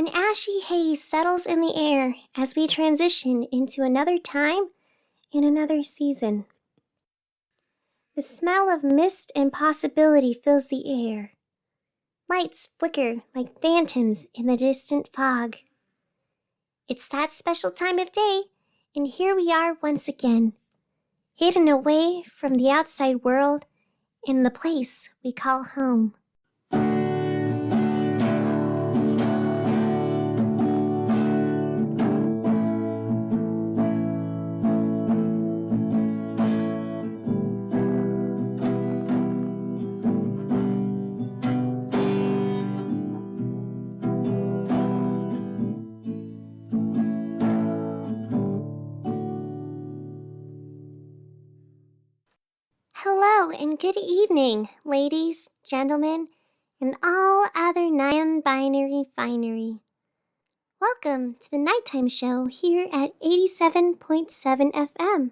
An ashy haze settles in the air as we transition into another time and another season. The smell of mist and possibility fills the air. Lights flicker like phantoms in the distant fog. It's that special time of day, and here we are once again, hidden away from the outside world in the place we call home. Hello and good evening, ladies, gentlemen, and all other non-binary finery. Welcome to the nighttime show here at 87.7 FM.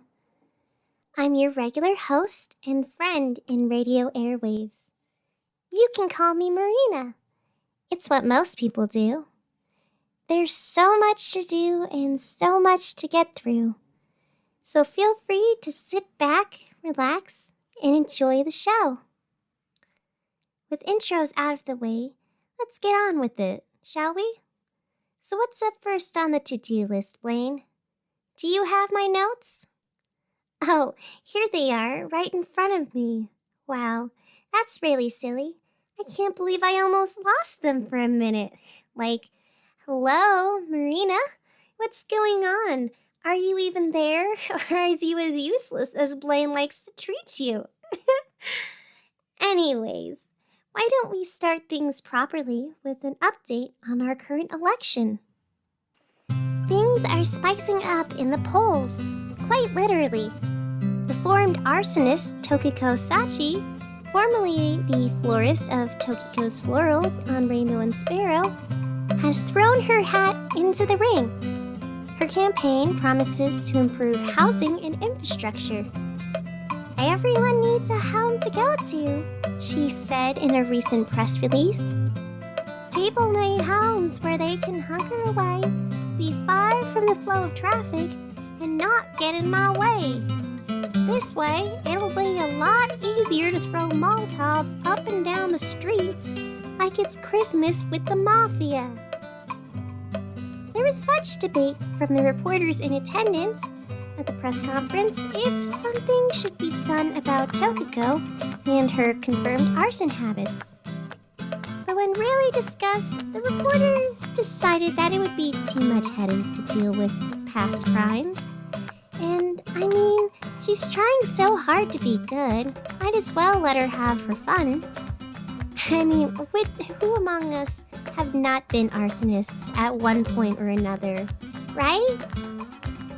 I'm your regular host and friend in radio airwaves. You can call me Marina. It's what most people do. There's so much to do and so much to get through. So feel free to sit back, relax, and enjoy the show. With intros out of the way, let's get on with it, shall we? So what's up first on the to-do list, Blaine? Do you have my notes? Oh, here they are, right in front of me. Wow, that's really silly. I can't believe I almost lost them for a minute. Like, hello, Marina? What's going on? Are you even there, or are you as useless as Blaine likes to treat you? Anyways, why don't we start things properly with an update on our current election? Things are spicing up in the polls, quite literally. Reformed arsonist Tokiko Sachi, formerly the florist of Tokiko's Florals on Rainbow and Sparrow, has thrown her hat into the ring. Her campaign promises to improve housing and infrastructure. Everyone needs a home to go to, she said in a recent press release. People need homes where they can hunker away, be far from the flow of traffic, and not get in my way. This way, it'll be a lot easier to throw Molotovs up and down the streets like it's Christmas with the Mafia. There was much debate from the reporters in attendance at the press conference if something should be done about Tokiko and her confirmed arson habits. But when really discussed, the reporters decided that it would be too much headache to deal with past crimes. And, I mean, she's trying so hard to be good, might as well let her have her fun. I mean, who among us have not been arsonists at one point or another, right?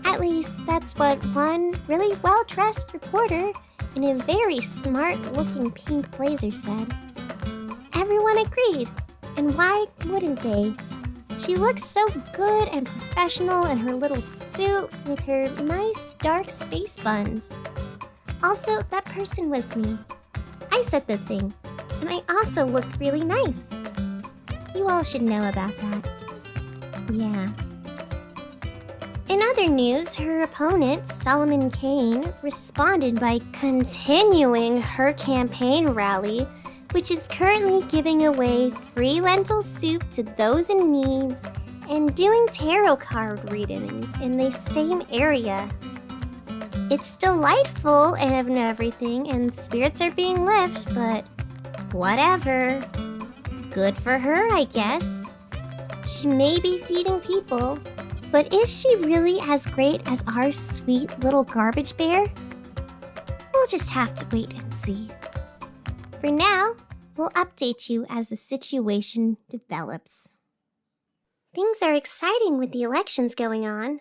At least that's what one really well-dressed reporter in a very smart-looking pink blazer said. Everyone agreed, and why wouldn't they? She looked so good and professional in her little suit with her nice dark space buns. Also, that person was me. I said the thing, and I also looked really nice. You all should know about that. Yeah. In other news, her opponent, Solomon Kane, responded by continuing her campaign rally, which is currently giving away free lentil soup to those in need and doing tarot card readings in the same area. It's delightful and everything, and spirits are being lifted, but whatever. Good for her, I guess. She may be feeding people, but is she really as great as our sweet little garbage bear? We'll just have to wait and see. For now, we'll update you as the situation develops. Things are exciting with the elections going on.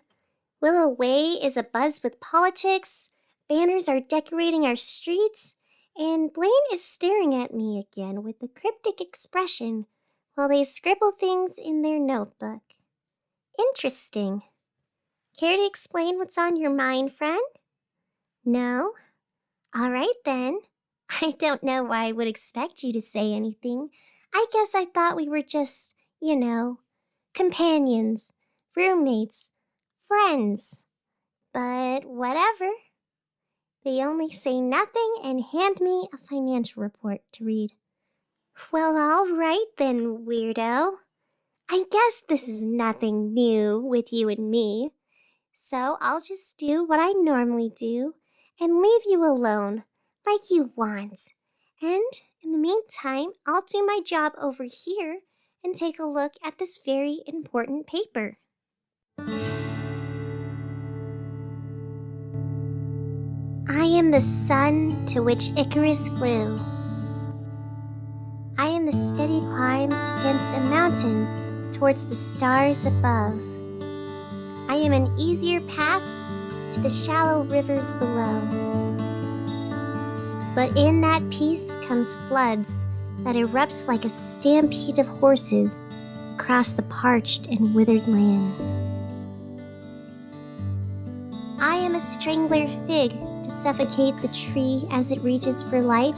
Willow Way is abuzz with politics, banners are decorating our streets, and Blaine is staring at me again with a cryptic expression while they scribble things in their notebook. Interesting. Care to explain what's on your mind, friend? No? All right, then. I don't know why I would expect you to say anything. I guess I thought we were just, companions, roommates, friends. But whatever. They only say nothing and hand me a financial report to read. Well, all right then, weirdo. I guess this is nothing new with you and me. So I'll just do what I normally do and leave you alone, like you want. And in the meantime, I'll do my job over here and take a look at this very important paper. I am the sun to which Icarus flew. I am the steady climb against a mountain towards the stars above. I am an easier path to the shallow rivers below. But in that peace comes floods that erupts like a stampede of horses across the parched and withered lands. I am a strangler fig to suffocate the tree as it reaches for light.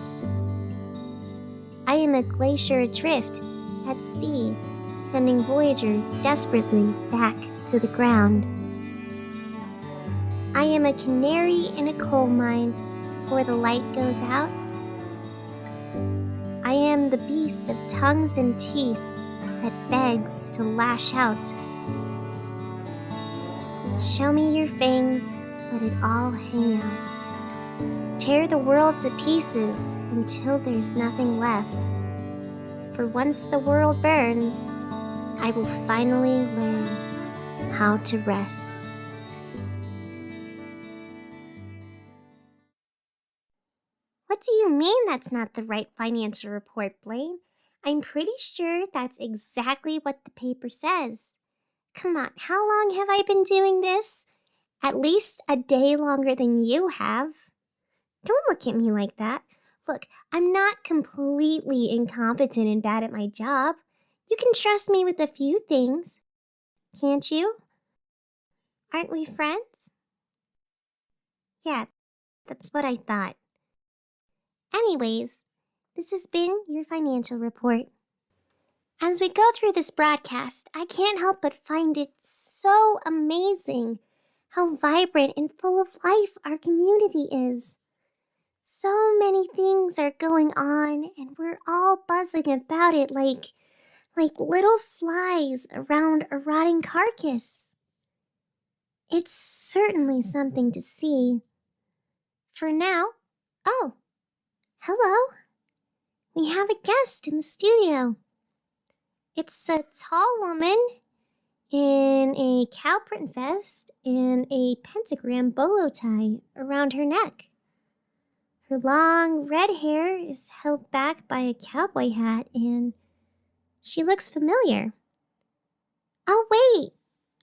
I am a glacier adrift at sea, sending voyagers desperately back to the ground. I am a canary in a coal mine before the light goes out. I am the beast of tongues and teeth that begs to lash out. Show me your fangs, let it all hang out. Tear the world to pieces until there's nothing left. For once the world burns, I will finally learn how to rest. What do you mean that's not the right financial report, Blaine? I'm pretty sure that's exactly what the paper says. Come on, how long have I been doing this? At least a day longer than you have. Don't look at me like that. Look, I'm not completely incompetent and bad at my job. You can trust me with a few things. Can't you? Aren't we friends? Yeah, that's what I thought. Anyways, this has been your financial report. As we go through this broadcast, I can't help but find it so amazing how vibrant and full of life our community is. So many things are going on, and we're all buzzing about it like little flies around a rotting carcass. It's certainly something to see. For now, oh, hello. We have a guest in the studio. It's a tall woman in a cow print vest and a pentagram bolo tie around her neck. Her long red hair is held back by a cowboy hat, and she looks familiar. Oh, wait,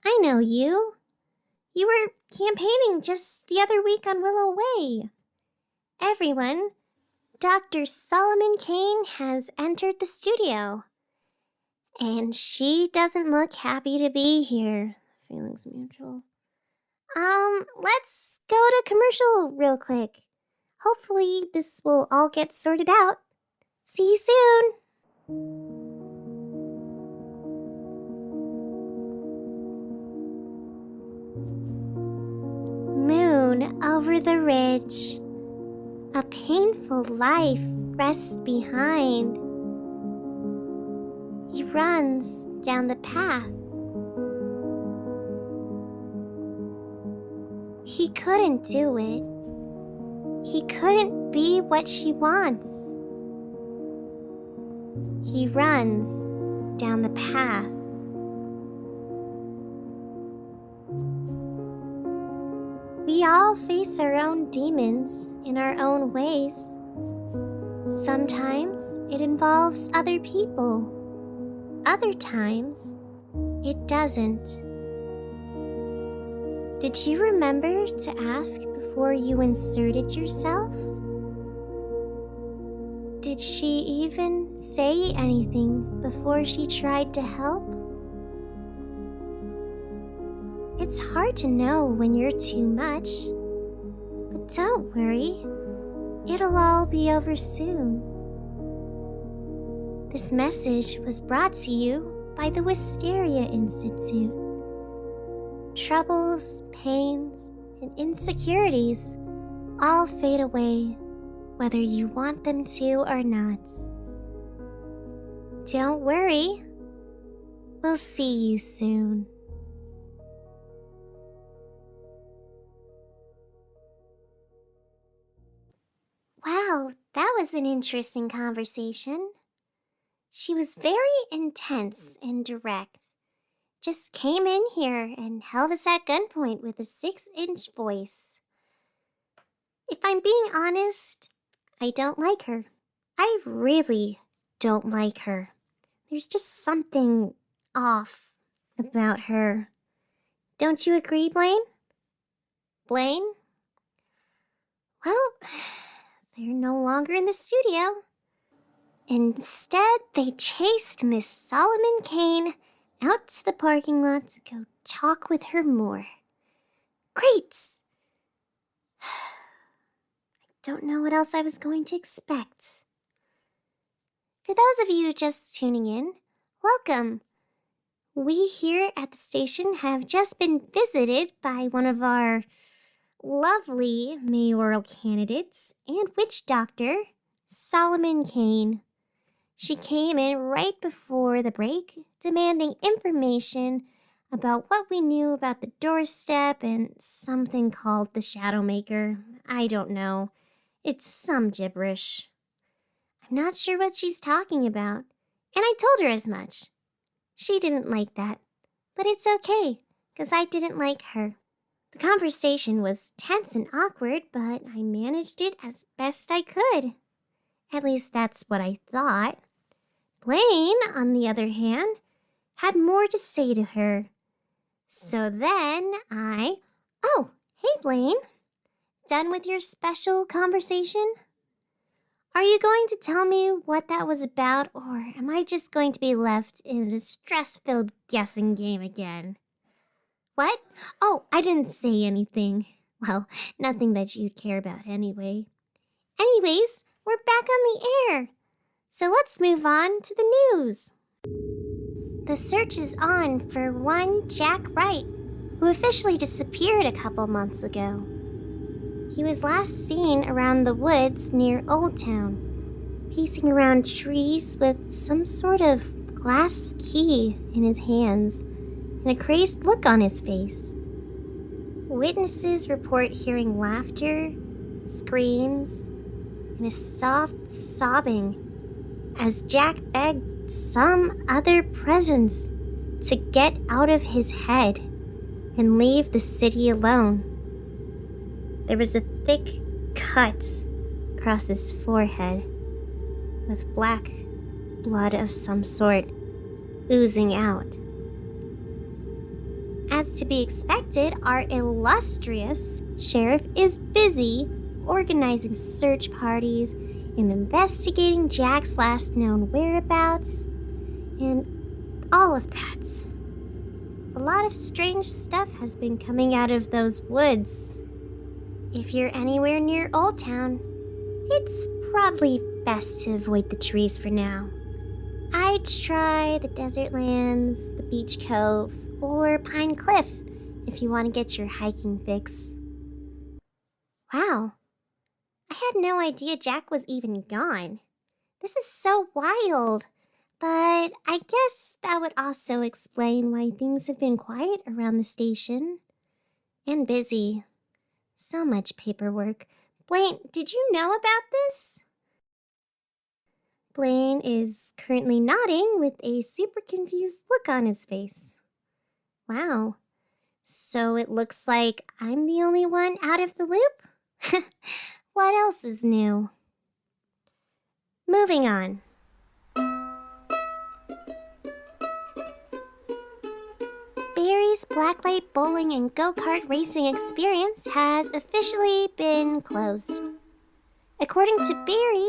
I know you. You were campaigning just the other week on Willow Way. Everyone, Dr. Solomon Kane has entered the studio. And she doesn't look happy to be here. Feelings mutual. Let's go to commercial real quick. Hopefully this will all get sorted out. See you soon. Moon over the ridge. A painful life rests behind. He runs down the path. He couldn't do it. He couldn't be what she wants. He runs down the path. We all face our own demons in our own ways. Sometimes it involves other people. Other times, it doesn't. Did you remember to ask before you inserted yourself? Did she even say anything before she tried to help? It's hard to know when you're too much, but don't worry, it'll all be over soon. This message was brought to you by the Wisteria Institute. Troubles, pains, and insecurities all fade away whether you want them to or not. Don't worry, we'll see you soon. Wow, that was an interesting conversation. She was very intense and direct. Just came in here and held us at gunpoint with a 6-inch voice. If I'm being honest, I don't like her. I really don't like her. There's just something off about her. Don't you agree, Blaine? Blaine? Well, they're no longer in the studio. Instead, they chased Miss Solomon Kane out to the parking lot to go talk with her more. Great! I don't know what else I was going to expect. For those of you just tuning in, welcome. We here at the station have just been visited by one of our lovely mayoral candidates and witch doctor, Solomon Kane. She came in right before the break, demanding information about what we knew about the doorstep and something called the Shadow Maker. I don't know. It's some gibberish. I'm not sure what she's talking about, and I told her as much. She didn't like that, but it's okay, because I didn't like her. The conversation was tense and awkward, but I managed it as best I could. At least that's what I thought. Blaine, on the other hand, had more to say to her. So then Oh, hey Blaine. Done with your special conversation? Are you going to tell me what that was about, or am I just going to be left in a stress-filled guessing game again? What? Oh, I didn't say anything. Well, nothing that you'd care about anyway. Anyways, we're back on the air. So let's move on to the news. The search is on for one Jack Wright, who officially disappeared a couple months ago. He was last seen around the woods near Old Town, pacing around trees with some sort of glass key in his hands and a crazed look on his face. Witnesses report hearing laughter, screams, and a soft sobbing as Jack begged some other presence to get out of his head and leave the city alone. There was a thick cut across his forehead with black blood of some sort oozing out. As to be expected, our illustrious sheriff is busy organizing search parties and investigating Jack's last known whereabouts and all of that. A lot of strange stuff has been coming out of those woods. If you're anywhere near Old Town, it's probably best to avoid the trees for now. I'd try the desert lands, the beach cove, or Pine Cliff if you want to get your hiking fix. Wow, I had no idea Jack was even gone. This is so wild, but I guess that would also explain why things have been quiet around the station and busy. So much paperwork. Blaine, did you know about this? Blaine is currently nodding with a super confused look on his face. Wow. So it looks like I'm the only one out of the loop? What else is new? Moving on. Barry's blacklight bowling and go-kart racing experience has officially been closed. According to Barry,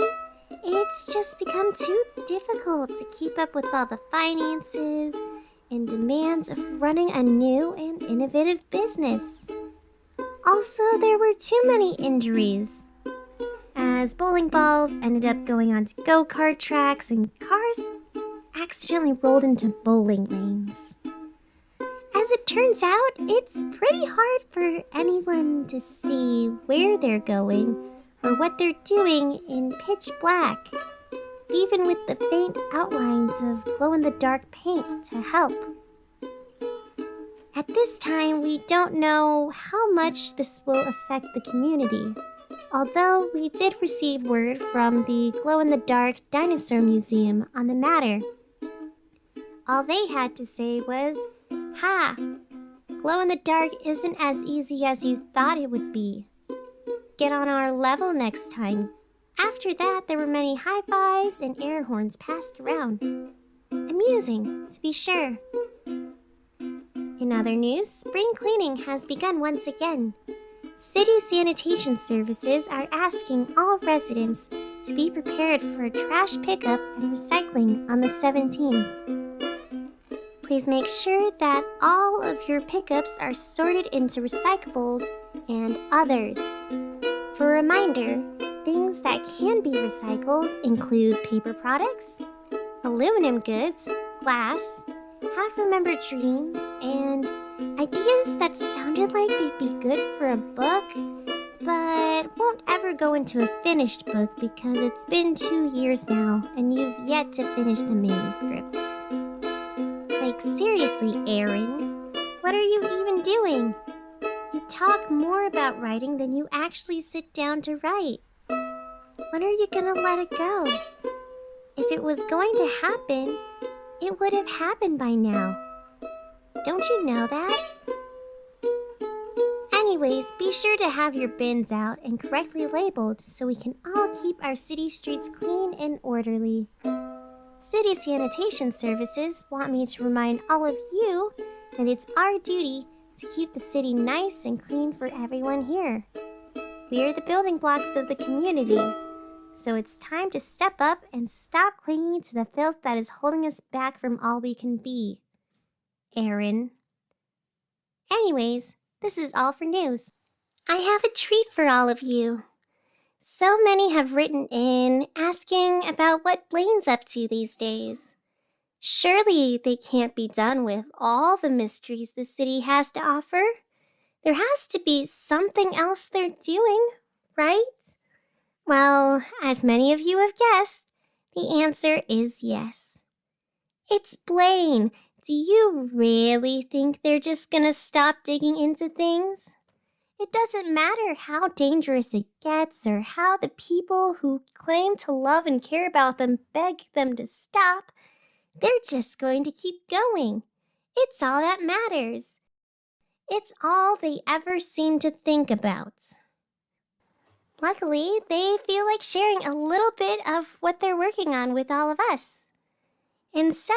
it's just become too difficult to keep up with all the finances and demands of running a new and innovative business. Also, there were too many injuries, as bowling balls ended up going onto go-kart tracks and cars accidentally rolled into bowling lanes. As it turns out, it's pretty hard for anyone to see where they're going or what they're doing in pitch black, even with the faint outlines of glow-in-the-dark paint to help. At this time, we don't know how much this will affect the community, although we did receive word from the glow-in-the-dark dinosaur museum on the matter. All they had to say was, "Ha! Glow-in-the-dark isn't as easy as you thought it would be. Get on our level next time." After that, there were many high fives and air horns passed around. Amusing, to be sure. In other news, spring cleaning has begun once again. City sanitation services are asking all residents to be prepared for a trash pickup and recycling on the 17th. Please make sure that all of your pickups are sorted into recyclables and others. For a reminder, things that can be recycled include paper products, aluminum goods, glass, half-remembered dreams, and ideas that sounded like they'd be good for a book, but won't ever go into a finished book because it's been 2 years now and you've yet to finish the manuscript. Like, seriously, Aaron, what are you even doing? You talk more about writing than you actually sit down to write. When are you gonna let it go? If it was going to happen, it would have happened by now. Don't you know that? Anyways, be sure to have your bins out and correctly labeled so we can all keep our city streets clean and orderly. City sanitation services want me to remind all of you that it's our duty to keep the city nice and clean for everyone here. We are the building blocks of the community, so it's time to step up and stop clinging to the filth that is holding us back from all we can be. Aaron. Anyways, this is all for news. I have a treat for all of you. So many have written in asking about what Blaine's up to these days. Surely they can't be done with all the mysteries the city has to offer. There has to be something else they're doing, right? Well, as many of you have guessed, the answer is yes. It's Blaine. Do you really think they're just gonna stop digging into things? It doesn't matter how dangerous it gets or how the people who claim to love and care about them beg them to stop. They're just going to keep going. It's all that matters. It's all they ever seem to think about. Luckily, they feel like sharing a little bit of what they're working on with all of us. And so,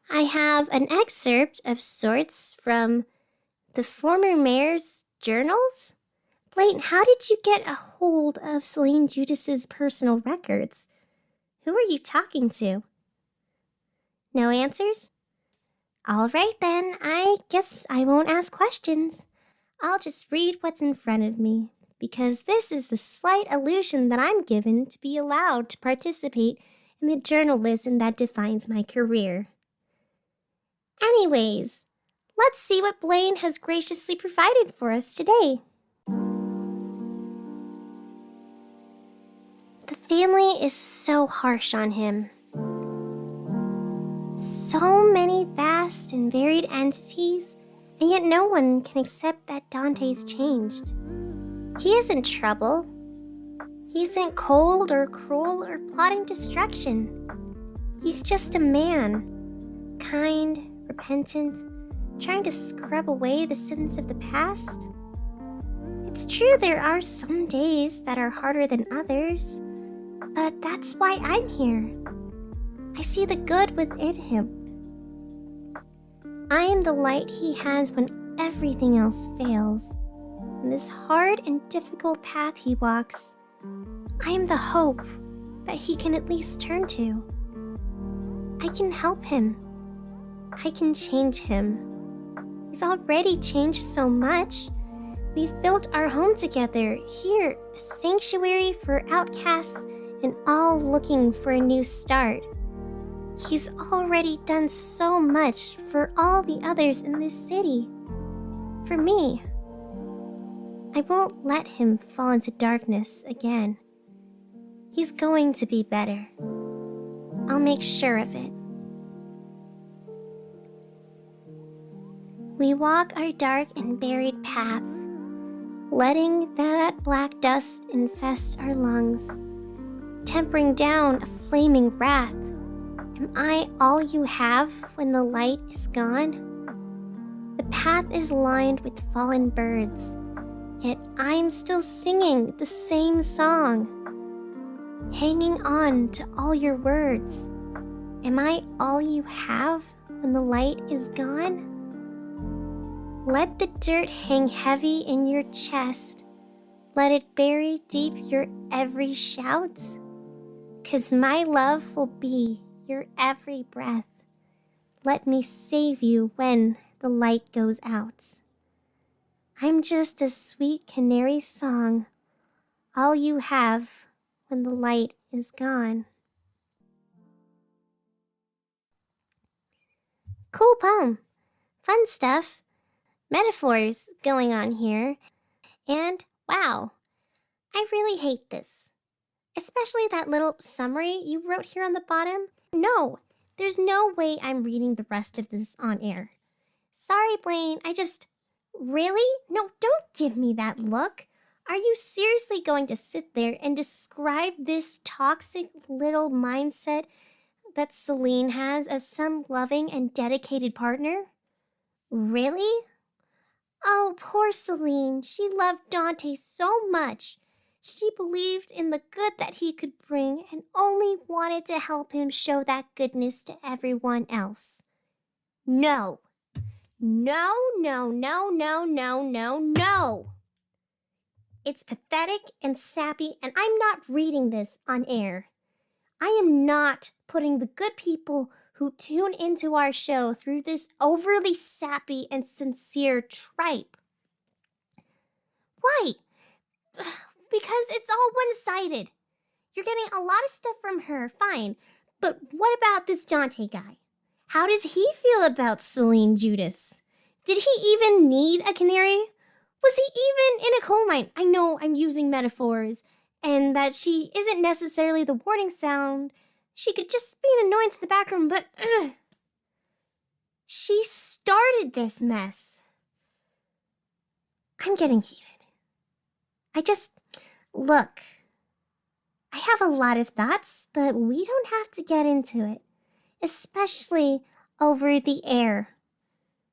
I have an excerpt of sorts from the former mayor's journals. Blaine, how did you get a hold of Celine Judas's personal records? Who are you talking to? No answers? All right then, I guess I won't ask questions. I'll just read what's in front of me, because this is the slight illusion that I'm given to be allowed to participate in the journalism that defines my career. Anyways, let's see what Blaine has graciously provided for us today. The family is so harsh on him. So many vast and varied entities, and yet no one can accept that Dante's changed. He isn't trouble. He isn't cold or cruel or plotting destruction. He's just a man, kind, repentant, trying to scrub away the sins of the past. It's true there are some days that are harder than others, but that's why I'm here. I see the good within him. I am the light he has when everything else fails. On this hard and difficult path he walks, I am the hope that he can at least turn to. I can help him. I can change him. He's already changed so much. We've built our home together here, a sanctuary for outcasts and all looking for a new start. He's already done so much for all the others in this city. For me. I won't let him fall into darkness again. He's going to be better. I'll make sure of it. We walk our dark and buried path, letting that black dust infest our lungs, tempering down a flaming wrath. Am I all you have when the light is gone? The path is lined with fallen birds, yet I'm still singing the same song, hanging on to all your words. Am I all you have when the light is gone? Let the dirt hang heavy in your chest. Let it bury deep your every shout. 'Cause my love will be your every breath. Let me save you when the light goes out. I'm just a sweet canary song, all you have when the light is gone. Cool poem. Fun stuff. Metaphors going on here. And wow, I really hate this. Especially that little summary you wrote here on the bottom. No, there's no way I'm reading the rest of this on air. Sorry, Blaine, Really? No, don't give me that look. Are you seriously going to sit there and describe this toxic little mindset that Celine has as some loving and dedicated partner? Really? Oh, poor Celine. She loved Dante so much. She believed in the good that he could bring and only wanted to help him show that goodness to everyone else. No. No, no, no, no, no, no, no. It's pathetic and sappy, and I'm not reading this on air. I am not putting the good people who tune into our show through this overly sappy and sincere tripe. Why? Because it's all one-sided. You're getting a lot of stuff from her, fine. But what about this Dante guy? How does he feel about Celine Judas? Did he even need a canary? Was he even in a coal mine? I know I'm using metaphors, and that she isn't necessarily the warning sound. She could just be an annoyance in the background, but she started this mess. I'm getting heated. Look, I have a lot of thoughts, but we don't have to get into it, especially over the air.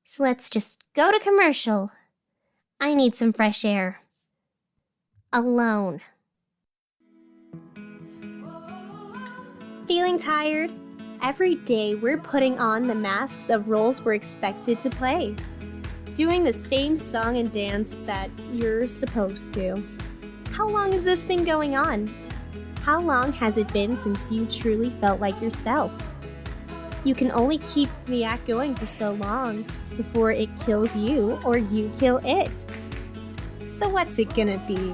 So let's just go to commercial. I need some fresh air. Alone. Feeling tired? Every day we're putting on the masks of roles we're expected to play. Doing the same song and dance that you're supposed to. How long has this been going on? How long has it been since you truly felt like yourself? You can only keep the act going for so long before it kills you or you kill it. So what's it gonna be?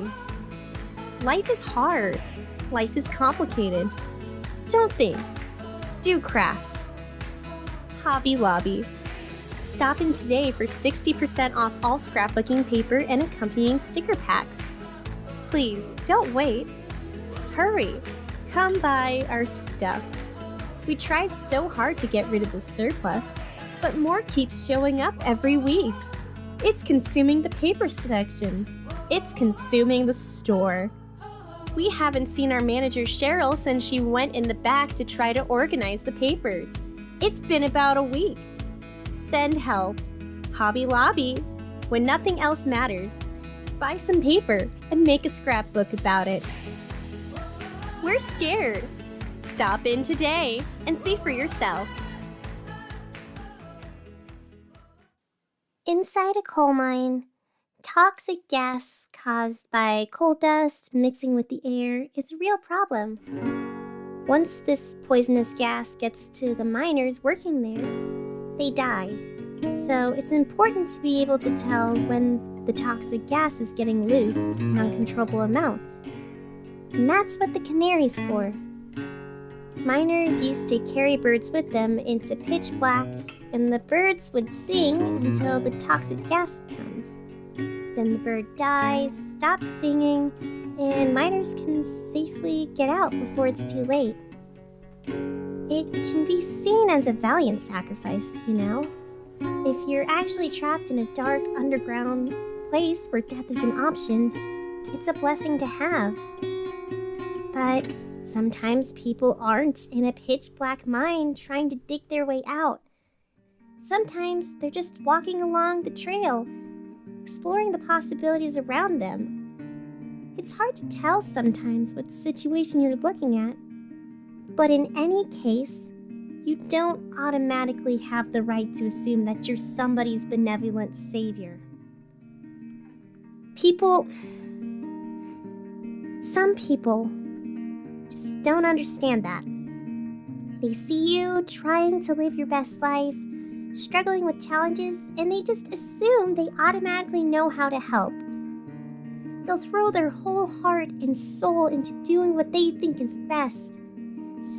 Life is hard. Life is complicated. Don't think. Do crafts. Hobby Lobby. Stop in today for 60% off all scrapbooking paper and accompanying sticker packs. Please, don't wait. Hurry. Come buy our stuff. We tried so hard to get rid of the surplus, but more keeps showing up every week. It's consuming the paper section. It's consuming the store. We haven't seen our manager Cheryl since she went in the back to try to organize the papers. It's been about a week. Send help. Hobby Lobby. When nothing else matters, buy some paper and make a scrapbook about it. We're scared. Stop in today and see for yourself. Inside a coal mine, toxic gas caused by coal dust mixing with the air is a real problem. Once this poisonous gas gets to the miners working there, they die. So it's important to be able to tell when the toxic gas is getting loose in uncontrollable amounts. And that's what the canary's for. Miners used to carry birds with them into pitch black, and the birds would sing until the toxic gas comes. Then the bird dies, stops singing, and miners can safely get out before it's too late. It can be seen as a valiant sacrifice, you know? If you're actually trapped in a dark underground place where death is an option, it's a blessing to have. But sometimes people aren't in a pitch black mine trying to dig their way out. Sometimes they're just walking along the trail, exploring the possibilities around them. It's hard to tell sometimes what situation you're looking at, but in any case, you don't automatically have the right to assume that you're somebody's benevolent savior. Some people just don't understand that. They see you trying to live your best life, struggling with challenges, and they just assume they automatically know how to help. They'll throw their whole heart and soul into doing what they think is best,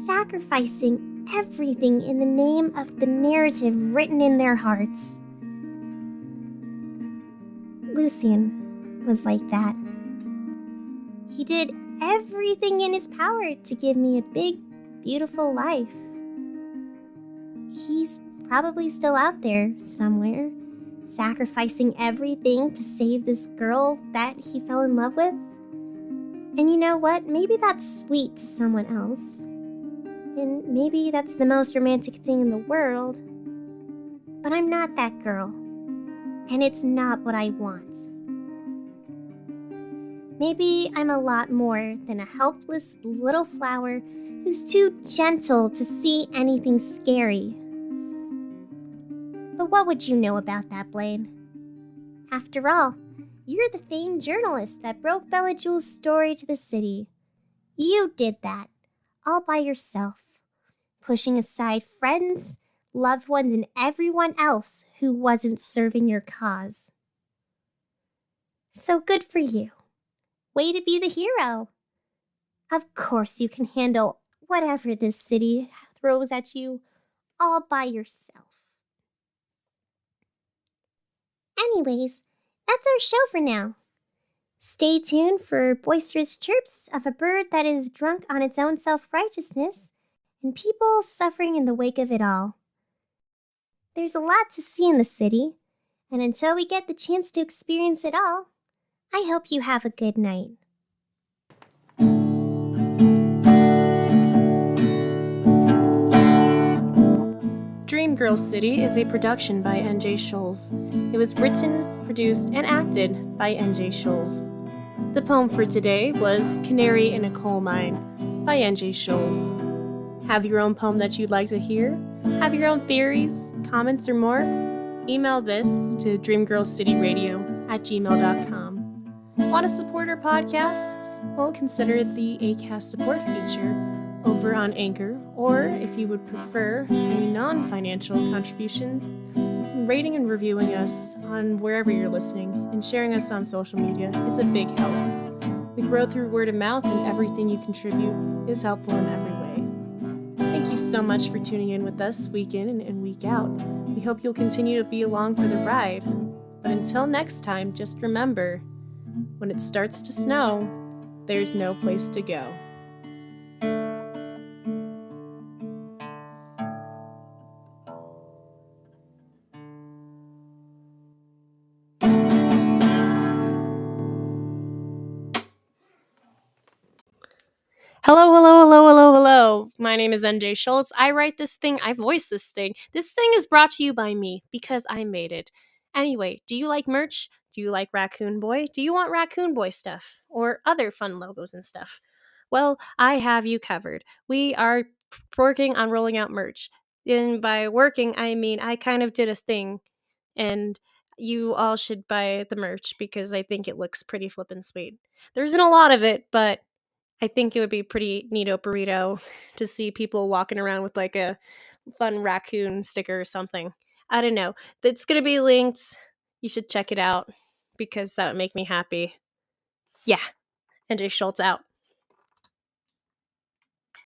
sacrificing everything in the name of the narrative written in their hearts. Lucien was like that. He did everything in his power to give me a big, beautiful life. He's probably still out there somewhere, sacrificing everything to save this girl that he fell in love with. And you know what? Maybe that's sweet to someone else. And maybe that's the most romantic thing in the world. But I'm not that girl. And it's not what I want. Maybe I'm a lot more than a helpless little flower who's too gentle to see anything scary. But what would you know about that, Blaine? After all, you're the famed journalist that broke Bella Jewel's story to the city. You did that, all by yourself, pushing aside friends, loved ones, and everyone else who wasn't serving your cause. So good for you. Way to be the hero. Of course you can handle whatever this city throws at you all by yourself. Anyways, that's our show for now. Stay tuned for boisterous chirps of a bird that is drunk on its own self-righteousness and people suffering in the wake of it all. There's a lot to see in the city, and until we get the chance to experience it all, I hope you have a good night. Dream Girl City is a production by N.J. Schulze. It was written, produced, and acted by N.J. Schulze. The poem for today was Canary in a Coal Mine by N.J. Schulze. Have your own poem that you'd like to hear? Have your own theories, comments, or more? Email this to DreamGirlCityRadio@gmail.com. Want to support our podcast? Well, consider the ACAST support feature over on Anchor, or if you would prefer a non-financial contribution, rating and reviewing us on wherever you're listening and sharing us on social media is a big help. We grow through word of mouth, and everything you contribute is helpful in every way. Thank you so much for tuning in with us week in and week out. We hope you'll continue to be along for the ride. But until next time, just remember, when it starts to snow, there's no place to go. Hello. My name is NJ Schulze. I write this thing. I voice this thing. This thing is brought to you by me because I made it. Anyway, do you like merch? Do you like Raccoon Boy? Do you want Raccoon Boy stuff? Or other fun logos and stuff? Well, I have you covered. We are working on rolling out merch. And by working, I mean I kind of did a thing. And you all should buy the merch because I think it looks pretty flippin' sweet. There isn't a lot of it, but I think it would be pretty neato burrito to see people walking around with like a fun raccoon sticker or something. I don't know. It's going to be linked. You should check it out because that would make me happy. Yeah. NJ Schulze out.